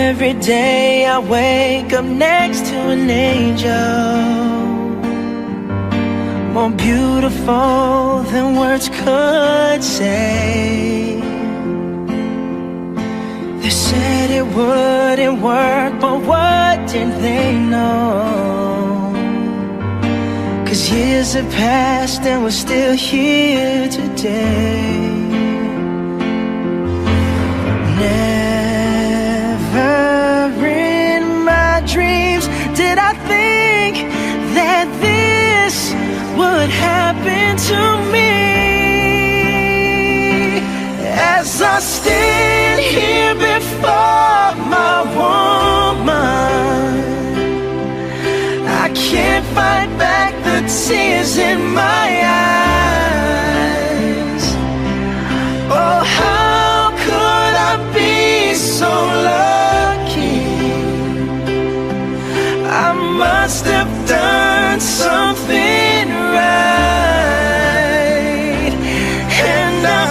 Every day I wake up next to an angel, more beautiful than words could say. They said it wouldn't work, but what did they know? 'Cause years have passed and we're still here today. Never in my dreams did I think that this would happen to me. As I stand here before my woman, I can't fight back the tears in my eyes. Oh, how could I be so lucky? I must have done something right, and I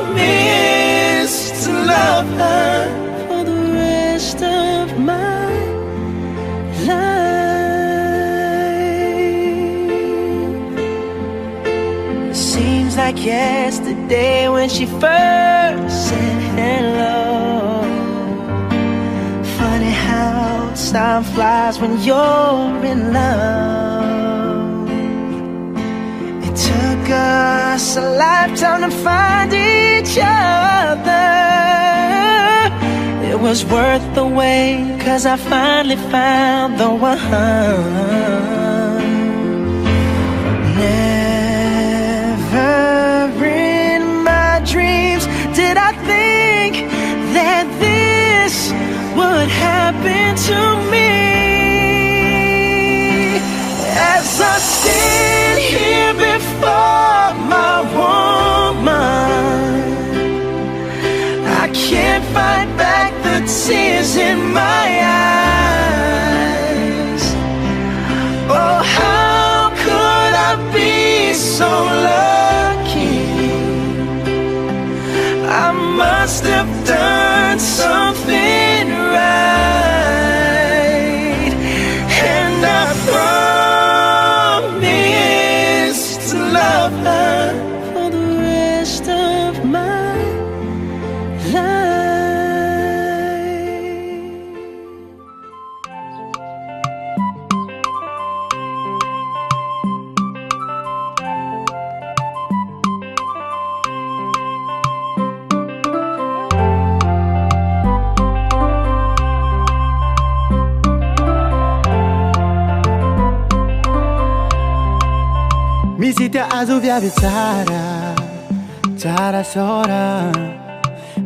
promise to love her for the rest of my life. It seems like yesterday when she first said hello. Funny how time flies when you're in love. It took us a lifetime to find each other. It was worth the wait, 'cause I finally found the one. Never in my dreams did I think that this would happen to me. As I stand here before my woman, I can't fight back the tears in my eyes. Oh, how could I be so lucky? I must have done something right, and I promise to love her for the rest of my life. Misita azuvia tsara, tsara sora.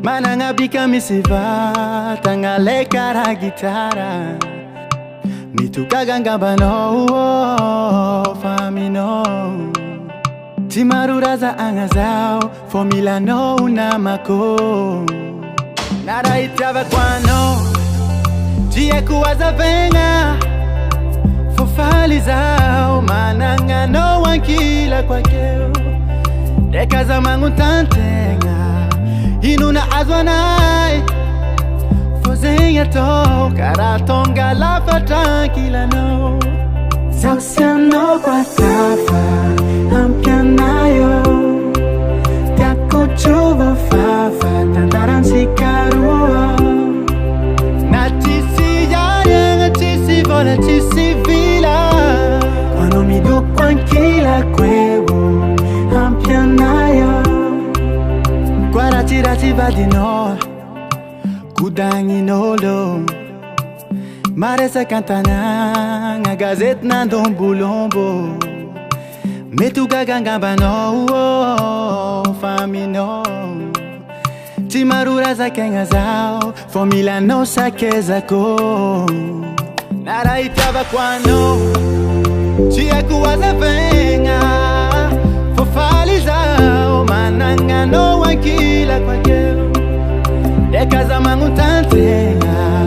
Mananga bika misiva, tanga lekara gitara. Mituka gangamba no, famino. Timaruraza angazao, formula no namako. Nara itava kwano, jie kuwaza venga. Fofalizao, mananga no wankila kwa keo. Dekaza mangu tantenga, inuna azwanai. Fozenga to, karatonga lafa tranquila no. Sausiano kwa kafa, ampianayo. Tiako chuva fafa, tantaransi karua. Natisi yare, natisi vola, natisi vila. Quando mi do tranquila kwewo, ampianayo. Guarati vadino, kudangi nolo. Maresa cantana, a gazette nandon bulombo. Metuga gangamba no, famino. Timarura za kengazao, formula no sakeza ko. Nara itava kwano, chia kuwaza venga. Fofalizao, mananga no wankila kwa keo. Dekaza mangu tantenga,